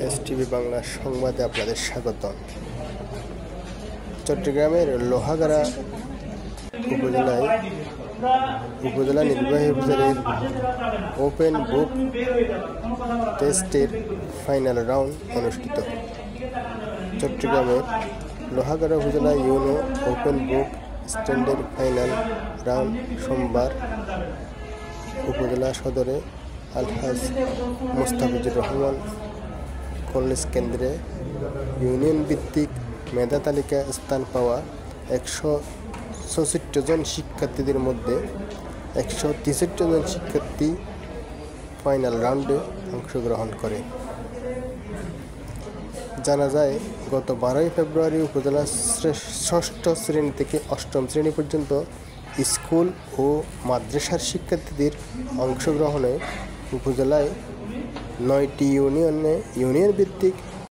STV Bangla সংবাদে আপনাদের স্বাগত। চট্টগ্রামের লোহাগাড়া উপজেলা নির্বাহী অফিসারের ওপেন বুক টেস্টের ফাইনাল রাউন্ড অনুষ্ঠিত। চট্টগ্রামের লোহাগাড়া উপজেলা ইউনো ওপেন বুক স্ট্যান্ডের ফাইনাল রাউন্ড সোমবার উপজেলা সদরে আলহাজ মোস্তাফিজুর রহমান কলেজ কেন্দ্রে ইউনিয়ন ভিত্তিক মেধা তালিকা স্থান পাওয়া 166 জন শিক্ষার্থীদের মধ্যে 163 জন শিক্ষার্থী ফাইনাল রাউন্ডে অংশগ্রহণ করে। জানা যায়, গত 12 ফেব্রুয়ারি উপজেলার 6ষ্ঠ শ্রেণী থেকে 8ম শ্রেণী পর্যন্ত স্কুল ও মাদ্রাসার শিক্ষার্থীদের অংশগ্রহণে উপজেলায় 9টি ইউনিয়ন ভিত্তিক